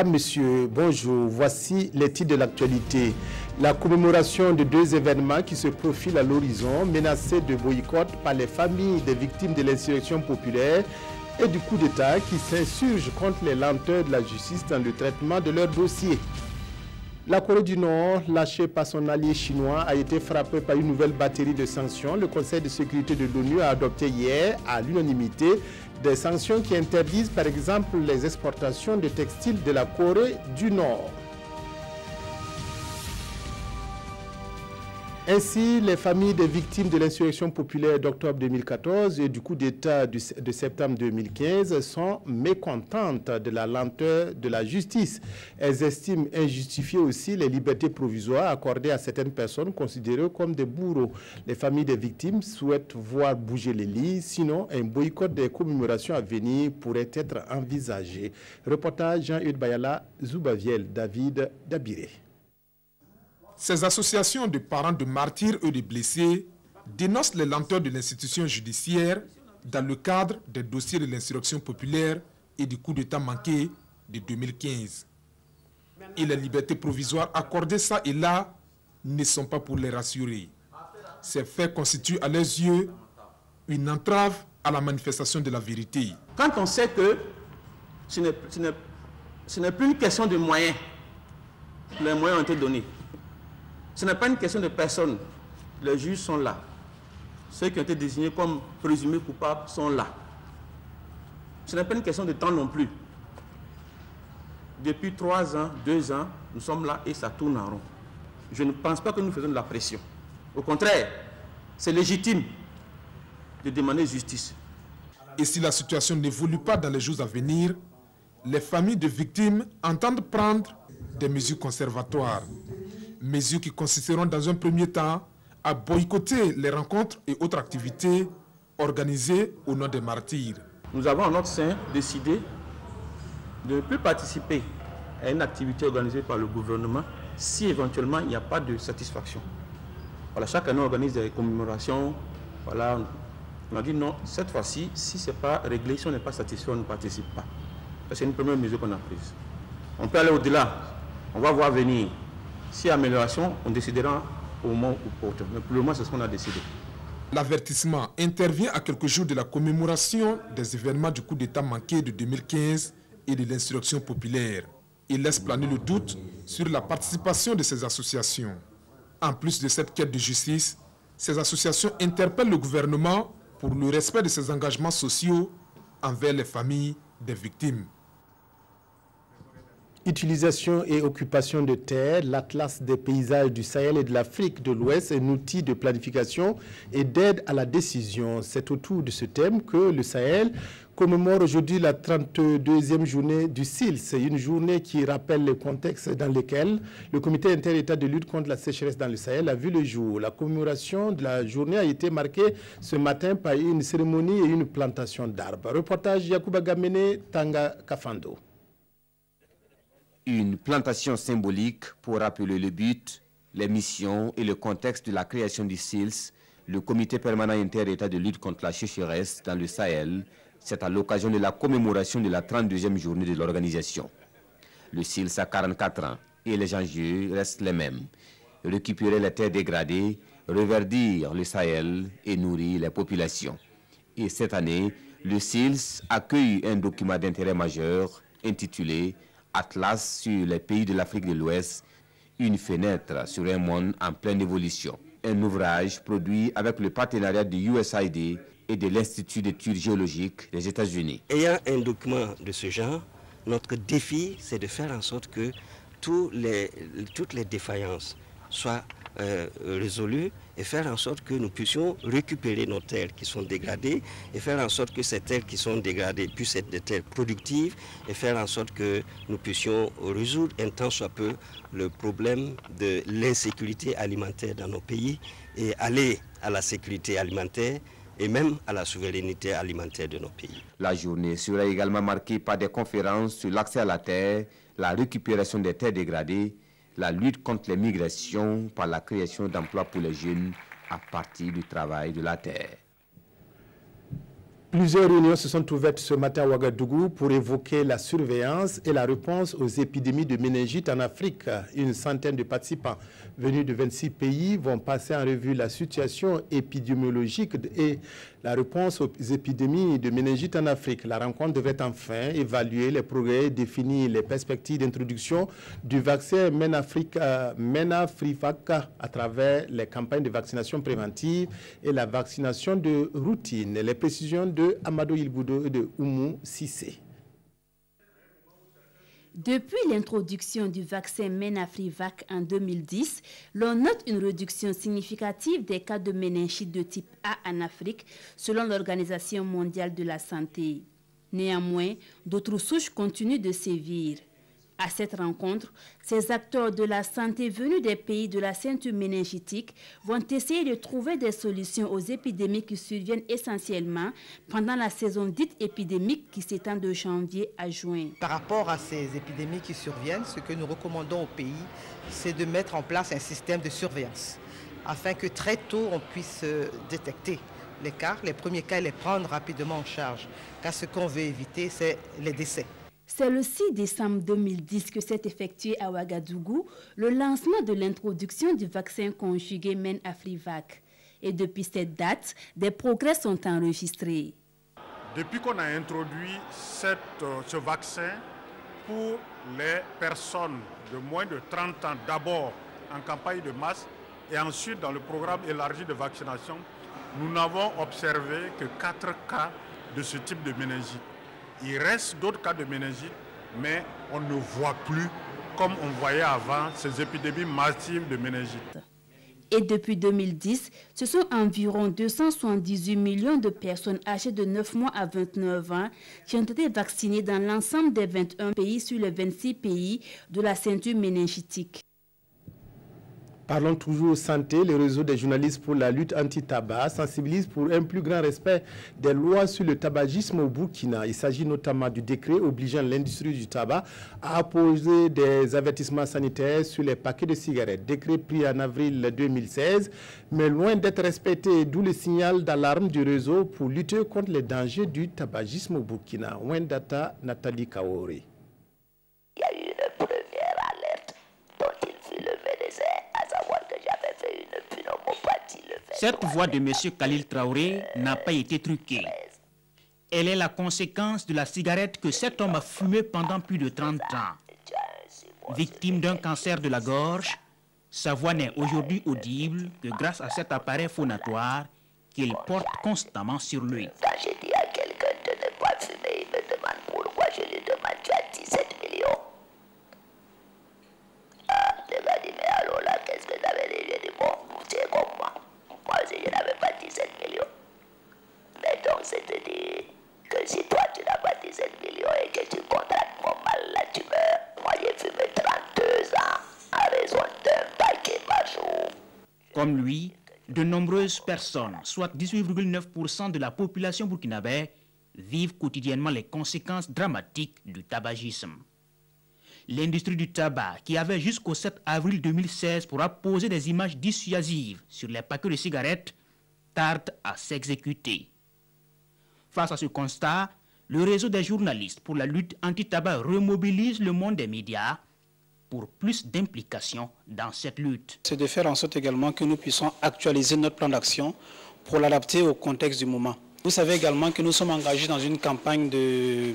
Mesdames, Messieurs, bonjour. Voici les titres de l'actualité. La commémoration de deux événements qui se profilent à l'horizon, menacés de boycott par les familles des victimes de l'insurrection populaire et du coup d'État qui s'insurgent contre les lenteurs de la justice dans le traitement de leurs dossiers. La Corée du Nord, lâchée par son allié chinois, a été frappée par une nouvelle batterie de sanctions. Le Conseil de sécurité de l'ONU a adopté hier, à l'unanimité, des sanctions qui interdisent par exemple les exportations de textiles de la Corée du Nord. Ainsi, les familles des victimes de l'insurrection populaire d'octobre 2014 et du coup d'État de septembre 2015 sont mécontentes de la lenteur de la justice. Elles estiment injustifiées aussi les libertés provisoires accordées à certaines personnes considérées comme des bourreaux. Les familles des victimes souhaitent voir bouger les lits, sinon un boycott des commémorations à venir pourrait être envisagé. Reportage Jean-Hugues Bayala, Zoubaviel, David Dabiré. Ces associations de parents de martyrs et de blessés dénoncent les lenteurs de l'institution judiciaire dans le cadre des dossiers de l'insurrection populaire et du coup d'État manqué de 2015. Et les libertés provisoires accordées ça et là ne sont pas pour les rassurer. Ces faits constituent à leurs yeux une entrave à la manifestation de la vérité. Quand on sait que ce n'est plus une question de moyens, les moyens ont été donnés. Ce n'est pas une question de personnes. Les juges sont là. Ceux qui ont été désignés comme présumés coupables sont là. Ce n'est pas une question de temps non plus. Depuis 3 ans, 2 ans, nous sommes là et ça tourne en rond. Je ne pense pas que nous faisons de la pression. Au contraire, c'est légitime de demander justice. Et si la situation n'évolue pas dans les jours à venir, les familles de victimes entendent prendre des mesures conservatoires. Mesures qui consisteront dans un premier temps à boycotter les rencontres et autres activités organisées au nom des martyrs. Nous avons en notre sein décidé de ne plus participer à une activité organisée par le gouvernement si éventuellement il n'y a pas de satisfaction. Voilà, chaque année on organise des commémorations. Voilà, on a dit non, cette fois-ci, si ce n'est pas réglé, si on n'est pas satisfait, on ne participe pas. C'est une première mesure qu'on a prise. On peut aller au-delà, on va voir venir. Si amélioration, on décidera au moment opportun. Mais pour le moment, c'est ce qu'on a décidé. L'avertissement intervient à quelques jours de la commémoration des événements du coup d'État manqué de 2015 et de l'insurrection populaire. Il laisse planer le doute sur la participation de ces associations. En plus de cette quête de justice, ces associations interpellent le gouvernement pour le respect de ses engagements sociaux envers les familles des victimes. Utilisation et occupation de terres, l'Atlas des paysages du Sahel et de l'Afrique de l'Ouest, un outil de planification et d'aide à la décision. C'est autour de ce thème que le Sahel commémore aujourd'hui la 32e journée du SILS, une journée qui rappelle le contexte dans lequel le comité inter-État de lutte contre la sécheresse dans le Sahel a vu le jour. La commémoration de la journée a été marquée ce matin par une cérémonie et une plantation d'arbres. Reportage Yacouba Gamene, Tanga Kafando. Une plantation symbolique pour rappeler le but, les missions et le contexte de la création du SILS, le comité permanent inter-État de lutte contre la sécheresse dans le Sahel. C'est à l'occasion de la commémoration de la 32e journée de l'organisation. Le SILS a 44 ans et les enjeux restent les mêmes. Récupérer les terres dégradées, reverdir le Sahel et nourrir les populations. Et cette année, le SILS accueille un document d'intérêt majeur intitulé Atlas sur les pays de l'Afrique de l'Ouest, une fenêtre sur un monde en pleine évolution. Un ouvrage produit avec le partenariat de USAID et de l'Institut d'études géologiques des États-Unis. Ayant un document de ce genre, notre défi, c'est de faire en sorte que toutes les défaillances soient résolues et faire en sorte que nous puissions récupérer nos terres qui sont dégradées et faire en sorte que ces terres qui sont dégradées puissent être des terres productives et faire en sorte que nous puissions résoudre un tant soit peu le problème de l'insécurité alimentaire dans nos pays et aller à la sécurité alimentaire et même à la souveraineté alimentaire de nos pays. La journée sera également marquée par des conférences sur l'accès à la terre, la récupération des terres dégradées, la lutte contre les migrations par la création d'emplois pour les jeunes à partir du travail de la terre. Plusieurs réunions se sont ouvertes ce matin à Ouagadougou pour évoquer la surveillance et la réponse aux épidémies de méningite en Afrique. Une centaine de participants venus de 26 pays vont passer en revue la situation épidémiologique et la réponse aux épidémies de méningite en Afrique. La rencontre devrait enfin évaluer les progrès et définir les perspectives d'introduction du vaccin MENAFRIVAC à travers les campagnes de vaccination préventive et la vaccination de routine. Les précisions de Amadou Ilboudo et de Oumou Sissé. Depuis l'introduction du vaccin MENAFRIVAC en 2010, l'on note une réduction significative des cas de méningite de type A en Afrique, selon l'Organisation mondiale de la santé. Néanmoins, d'autres souches continuent de sévir. À cette rencontre, ces acteurs de la santé venus des pays de la ceinture méningitique vont essayer de trouver des solutions aux épidémies qui surviennent essentiellement pendant la saison dite épidémique qui s'étend de janvier à juin. Par rapport à ces épidémies qui surviennent, ce que nous recommandons au pays, c'est de mettre en place un système de surveillance afin que très tôt on puisse détecter les cas, les premiers cas et les prendre rapidement en charge. Car ce qu'on veut éviter, c'est les décès. C'est le 6 décembre 2010 que s'est effectué à Ouagadougou le lancement de l'introduction du vaccin conjugué MENAFRIVAC. Et depuis cette date, des progrès sont enregistrés. Depuis qu'on a introduit ce vaccin pour les personnes de moins de 30 ans, d'abord en campagne de masse et ensuite dans le programme élargi de vaccination, nous n'avons observé que 4 cas de ce type de méningite. Il reste d'autres cas de méningite, mais on ne voit plus, comme on voyait avant, ces épidémies massives de méningite. Et depuis 2010, ce sont environ 278 millions de personnes âgées de 9 mois à 29 ans qui ont été vaccinées dans l'ensemble des 21 pays sur les 26 pays de la ceinture méningitique. Parlons toujours santé. Le réseau des journalistes pour la lutte anti-tabac sensibilise pour un plus grand respect des lois sur le tabagisme au Burkina. Il s'agit notamment du décret obligeant l'industrie du tabac à apposer des avertissements sanitaires sur les paquets de cigarettes. Décret pris en avril 2016, mais loin d'être respecté, d'où le signal d'alarme du réseau pour lutter contre les dangers du tabagisme au Burkina. Wendata Nathalie Kaori. Il y a eu une première alerte dont il fut le médecin, à savoir que j'avais fait une pneumopathie. Cette voix de M. Khalil Traoré n'a pas été truquée. Elle est la conséquence de la cigarette que cet homme a fumée pendant plus de 30 ans. Victime d'un cancer de la gorge, sa voix n'est aujourd'hui audible que grâce à cet appareil phonatoire qu'il porte constamment sur lui. Quand je dis à quelqu'un de ne pas fumer, il me demande pourquoi. Je lui demande, tu as 17 millions. Ah, le gars dit, mais alors là, qu'est-ce que tu avais dit? Je dis, bon, c'est comme moi. Moi aussi, je n'avais pas 17 millions. Mais donc, c'est-à-dire que si toi, tu n'as pas 17 millions et que tu contractes mon mal, là, tu meurs. Moi, j'ai fumé 32 ans à raison d'un paquet par jour. Comme lui, de nombreuses personnes, soit 18,9% de la population burkinabé, vivent quotidiennement les conséquences dramatiques du tabagisme. L'industrie du tabac, qui avait jusqu'au 7 avril 2016 pour apposer des images dissuasives sur les paquets de cigarettes, tarde à s'exécuter. Face à ce constat, le réseau des journalistes pour la lutte anti-tabac remobilise le monde des médias pour plus d'implication dans cette lutte. C'est de faire en sorte également que nous puissions actualiser notre plan d'action pour l'adapter au contexte du moment. Vous savez également que nous sommes engagés dans une campagne de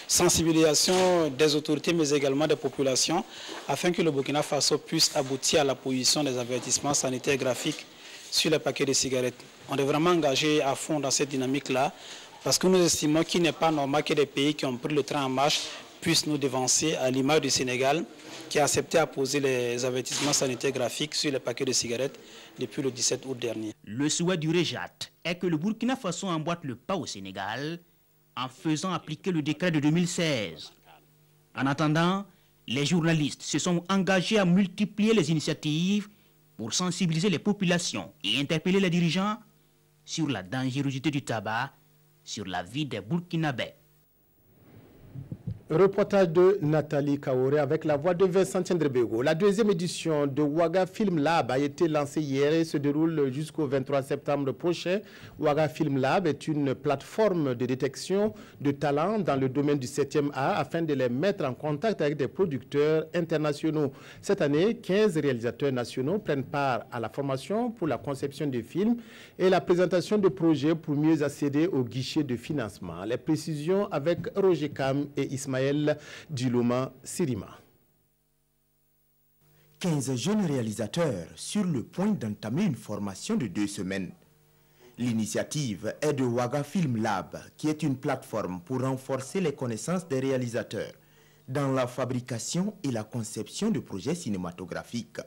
sensibilisation des autorités mais également des populations afin que le Burkina Faso puisse aboutir à la position des avertissements sanitaires graphiques sur les paquets de cigarettes. On est vraiment engagé à fond dans cette dynamique-là parce que nous estimons qu'il n'est pas normal que des pays qui ont pris le train en marche puissent nous devancer, à l'image du Sénégal qui a accepté à poser les avertissements sanitaires graphiques sur les paquets de cigarettes depuis le 17 août dernier. Le souhait du REJAT est que le Burkina Faso emboîte le pas au Sénégal en faisant appliquer le décret de 2016. En attendant, les journalistes se sont engagés à multiplier les initiatives pour sensibiliser les populations et interpeller les dirigeants sur la dangerosité du tabac sur la vie des Burkinabés. Reportage de Nathalie Kaoré avec la voix de Vincent Tiendrebego. La deuxième édition de Ouaga Film Lab a été lancée hier et se déroule jusqu'au 23 septembre prochain. Ouaga Film Lab est une plateforme de détection de talents dans le domaine du 7e art afin de les mettre en contact avec des producteurs internationaux. Cette année, 15 réalisateurs nationaux prennent part à la formation pour la conception de films et la présentation de projets pour mieux accéder au guichet de financement. Les précisions avec Roger Kam et Ismaël Djiloma Sirima. 15 jeunes réalisateurs sur le point d'entamer une formation de 2 semaines. L'initiative est de Ouaga Film Lab, qui est une plateforme pour renforcer les connaissances des réalisateurs dans la fabrication et la conception de projets cinématographiques.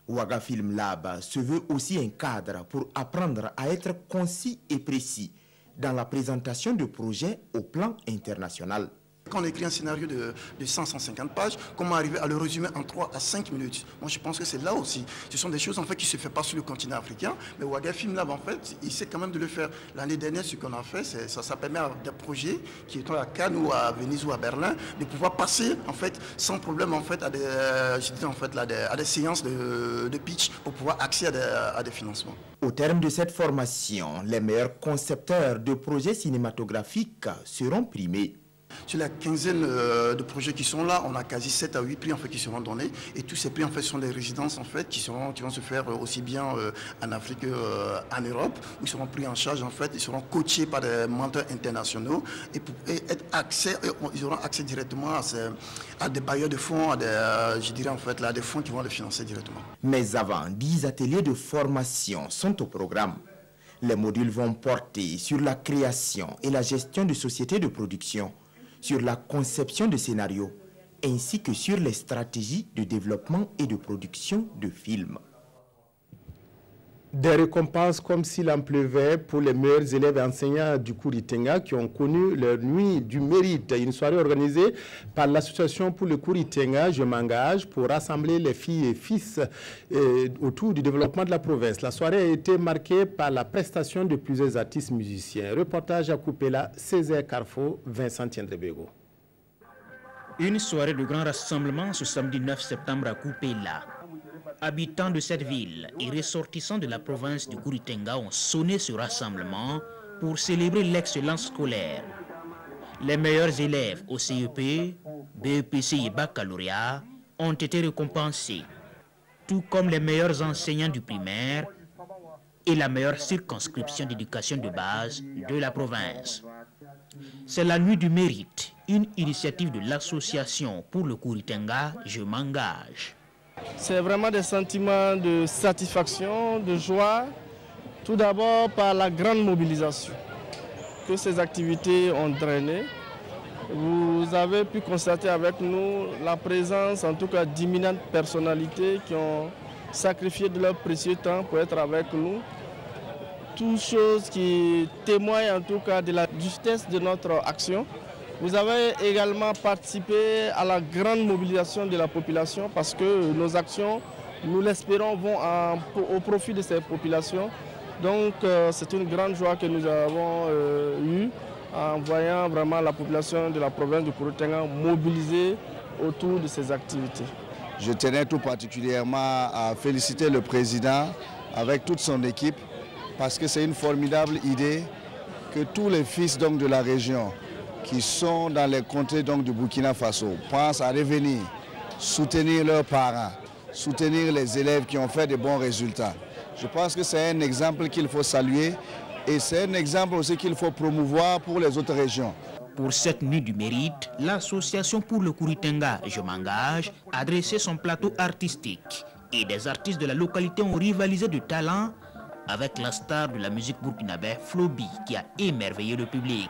Ouaga Film Lab se veut aussi un cadre pour apprendre à être concis et précis dans la présentation de projets au plan international. Quand on écrit un scénario de 100-150 pages, comment arriver à le résumer en 3 à 5 minutes? Moi, je pense que c'est là aussi. Ce sont des choses en fait qui ne se font pas sur le continent africain, mais Ouaga Film Lab, en fait, il sait quand même de le faire. L'année dernière, ce qu'on a fait, ça permet à des projets qui sont à Cannes ou à Venise ou à Berlin de pouvoir passer en fait sans problème en fait à des séances de pitch pour pouvoir accéder à des financements. Au terme de cette formation, les meilleurs concepteurs de projets cinématographiques seront primés. Sur la quinzaine de projets qui sont là, on a quasi 7 à 8 prix en fait, qui seront donnés. Et tous ces prix en fait, sont des résidences en fait, qui vont se faire aussi bien en Afrique qu'en Europe. Ils seront pris en charge, en fait, ils seront coachés par des mentors internationaux. Ils auront accès directement à des bailleurs de fonds, à des fonds qui vont les financer directement. Mais avant, 10 ateliers de formation sont au programme. Les modules vont porter sur la création et la gestion de sociétés de production, sur la conception de scénarios, ainsi que sur les stratégies de développement et de production de films. Des récompenses comme s'il en pleuvait pour les meilleurs élèves et enseignants du Kouritenga qui ont connu leur nuit du mérite. Une soirée organisée par l'association pour le Kouritenga, Je m'engage, pour rassembler les filles et fils autour du développement de la province. La soirée a été marquée par la prestation de plusieurs artistes musiciens. Reportage à Coupela, Césaire Carrefour, Vincent Tiendrebego. Une soirée de grand rassemblement ce samedi 9 septembre à Coupela. Habitants de cette ville et ressortissants de la province du Kouritenga ont sonné ce rassemblement pour célébrer l'excellence scolaire. Les meilleurs élèves au CEP, BEPC et baccalauréat ont été récompensés, tout comme les meilleurs enseignants du primaire et la meilleure circonscription d'éducation de base de la province. C'est la nuit du mérite, une initiative de l'association pour le Kouritenga, Je m'engage. C'est vraiment des sentiments de satisfaction, de joie, tout d'abord par la grande mobilisation que ces activités ont drainé. Vous avez pu constater avec nous la présence en tout cas d'imminentes personnalités qui ont sacrifié de leur précieux temps pour être avec nous. Toutes choses qui témoignent en tout cas de la justesse de notre action. Vous avez également participé à la grande mobilisation de la population parce que nos actions, nous l'espérons, vont au profit de ces populations. Donc c'est une grande joie que nous avons eue en voyant vraiment la population de la province du Kouritenga mobilisée autour de ces activités. Je tenais tout particulièrement à féliciter le président avec toute son équipe parce que c'est une formidable idée que tous les fils donc, de la région qui sont dans les contrées donc, du Burkina Faso pensent à revenir, soutenir leurs parents, soutenir les élèves qui ont fait de bons résultats. Je pense que c'est un exemple qu'il faut saluer et c'est un exemple aussi qu'il faut promouvoir pour les autres régions. Pour cette nuit du mérite, l'association pour le Kouritenga, Je m'engage, a dressé son plateau artistique et des artistes de la localité ont rivalisé de talent avec la star de la musique burkinabé, Flobi, qui a émerveillé le public.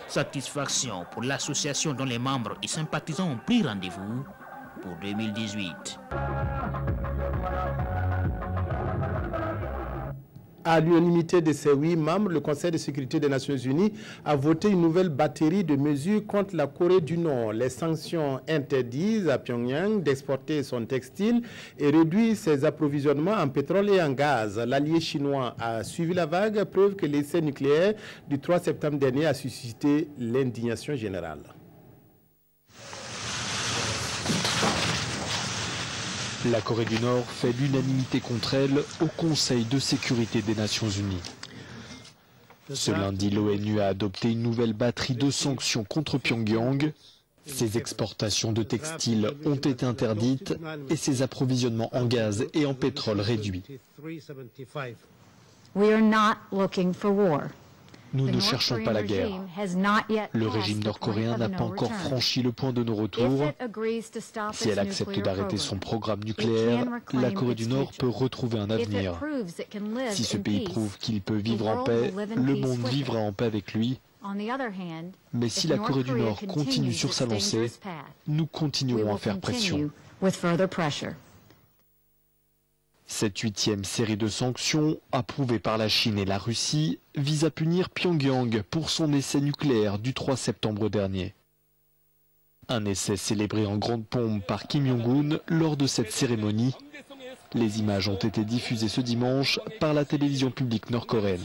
Satisfaction pour l'association dont les membres et sympathisants ont pris rendez-vous pour 2018. À l'unanimité de ses 8 membres, le Conseil de sécurité des Nations Unies a voté une nouvelle batterie de mesures contre la Corée du Nord. Les sanctions interdisent à Pyongyang d'exporter son textile et réduisent ses approvisionnements en pétrole et en gaz. L'allié chinois a suivi la vague, preuve que l'essai nucléaire du 3 septembre dernier a suscité l'indignation générale. La Corée du Nord fait l'unanimité contre elle au Conseil de sécurité des Nations Unies. Ce lundi, l'ONU a adopté une nouvelle batterie de sanctions contre Pyongyang. Ses exportations de textiles ont été interdites et ses approvisionnements en gaz et en pétrole réduits. Nous ne cherchons pas la guerre. Le régime nord-coréen n'a pas encore franchi le point de non-retour. Si elle accepte d'arrêter son programme nucléaire, la Corée du Nord peut retrouver un avenir. Si ce pays prouve qu'il peut vivre en paix, le monde vivra en paix avec lui. Mais si la Corée du Nord continue sur sa lancée, nous continuerons à faire pression. Cette 8e série de sanctions, approuvée par la Chine et la Russie, vise à punir Pyongyang pour son essai nucléaire du 3 septembre dernier. Un essai célébré en grande pompe par Kim Jong-un lors de cette cérémonie. Les images ont été diffusées ce dimanche par la télévision publique nord-coréenne.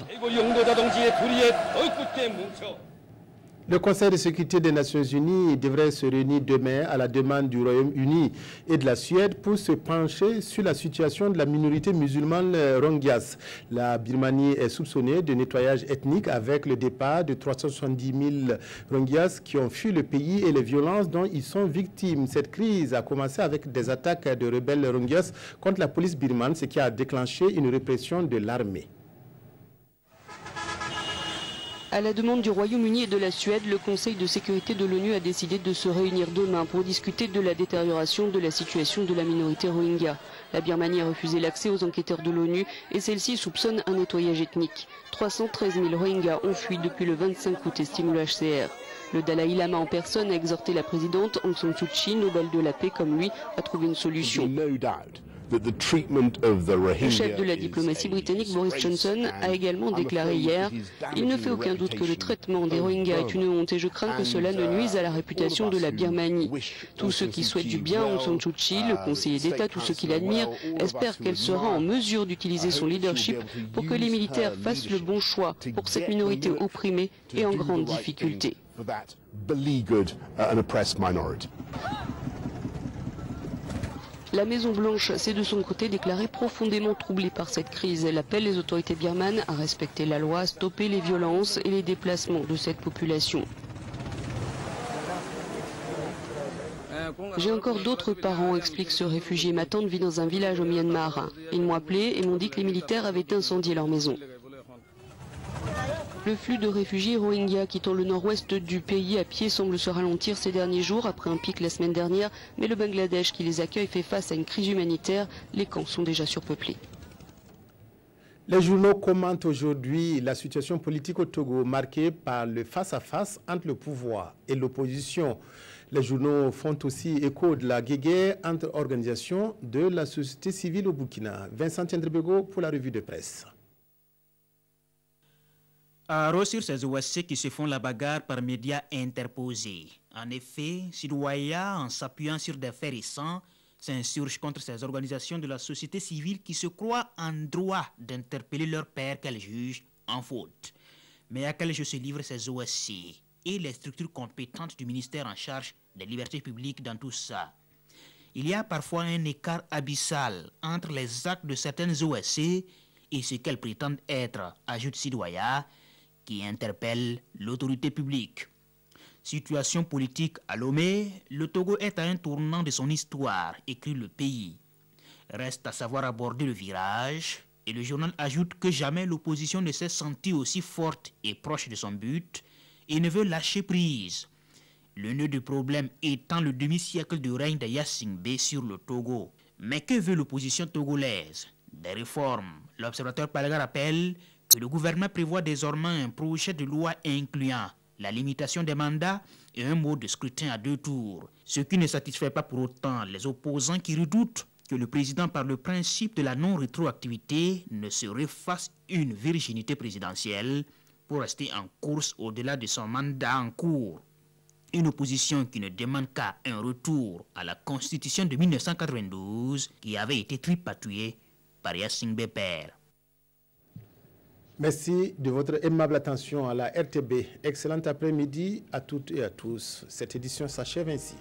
Le Conseil de sécurité des Nations Unies devrait se réunir demain à la demande du Royaume-Uni et de la Suède pour se pencher sur la situation de la minorité musulmane Rohingyas. La Birmanie est soupçonnée de nettoyage ethnique avec le départ de 370 000 Rohingyas qui ont fui le pays et les violences dont ils sont victimes. Cette crise a commencé avec des attaques de rebelles Rohingyas contre la police birmane, ce qui a déclenché une répression de l'armée. À la demande du Royaume-Uni et de la Suède, le Conseil de sécurité de l'ONU a décidé de se réunir demain pour discuter de la détérioration de la situation de la minorité Rohingya. La Birmanie a refusé l'accès aux enquêteurs de l'ONU et celle-ci soupçonne un nettoyage ethnique. 313 000 Rohingyas ont fui depuis le 25 août, estime le HCR. Le Dalai Lama en personne a exhorté la présidente Aung San Suu Kyi, Nobel de la paix comme lui, à trouver une solution. Le chef de la diplomatie britannique Boris Johnson a également déclaré hier « Il ne fait aucun doute que le traitement des Rohingyas est une honte et je crains que cela ne nuise à la réputation de la Birmanie. Tous ceux qui souhaitent du bien à Aung San Suu Kyi, le conseiller d'État, tous ceux qui l'admirent, espèrent qu'elle sera en mesure d'utiliser son leadership pour que les militaires fassent le bon choix pour cette minorité opprimée et en grande difficulté. » La Maison-Blanche s'est de son côté déclarée profondément troublée par cette crise. Elle appelle les autorités birmanes à respecter la loi, à stopper les violences et les déplacements de cette population. J'ai encore d'autres parents, explique ce réfugié. Ma tante vit dans un village au Myanmar. Ils m'ont appelé et m'ont dit que les militaires avaient incendié leur maison. Le flux de réfugiés Rohingyas quittant le nord-ouest du pays à pied semble se ralentir ces derniers jours après un pic la semaine dernière, mais le Bangladesh qui les accueille fait face à une crise humanitaire. Les camps sont déjà surpeuplés. Les journaux commentent aujourd'hui la situation politique au Togo marquée par le face-à-face entre le pouvoir et l'opposition. Les journaux font aussi écho de la guéguerre entre organisations de la société civile au Burkina. Vincent Tiendrebego pour la revue de presse. Haro sur ces OSC qui se font la bagarre par médias interposés. En effet, Sidouaya, en s'appuyant sur des faits récents, s'insurge contre ces organisations de la société civile qui se croient en droit d'interpeller leur père qu'elles jugent en faute. Mais à quel jeu se livrent ces OSC et les structures compétentes du ministère en charge des libertés publiques dans tout ça? Il y a parfois un écart abyssal entre les actes de certaines OSC et ce qu'elles prétendent être, ajoute Sidouaya, qui interpelle l'autorité publique. Situation politique à Lomé, le Togo est à un tournant de son histoire, écrit le pays. Reste à savoir aborder le virage, et le journal ajoute que jamais l'opposition ne s'est sentie aussi forte et proche de son but, et ne veut lâcher prise. Le nœud du problème étant le demi-siècle de règne de Yassingbe sur le Togo. Mais que veut l'opposition togolaise? Des réformes. L'observateur Palaga rappelle que le gouvernement prévoit désormais un projet de loi incluant la limitation des mandats et un mode de scrutin à 2 tours, ce qui ne satisfait pas pour autant les opposants qui redoutent que le président, par le principe de la non-rétroactivité, ne se refasse une virginité présidentielle pour rester en course au-delà de son mandat en cours. Une opposition qui ne demande qu'à un retour à la Constitution de 1992 qui avait été tripatouillée par Yassingbe père. Merci de votre aimable attention à la RTB. Excellent après-midi à toutes et à tous. Cette édition s'achève ainsi.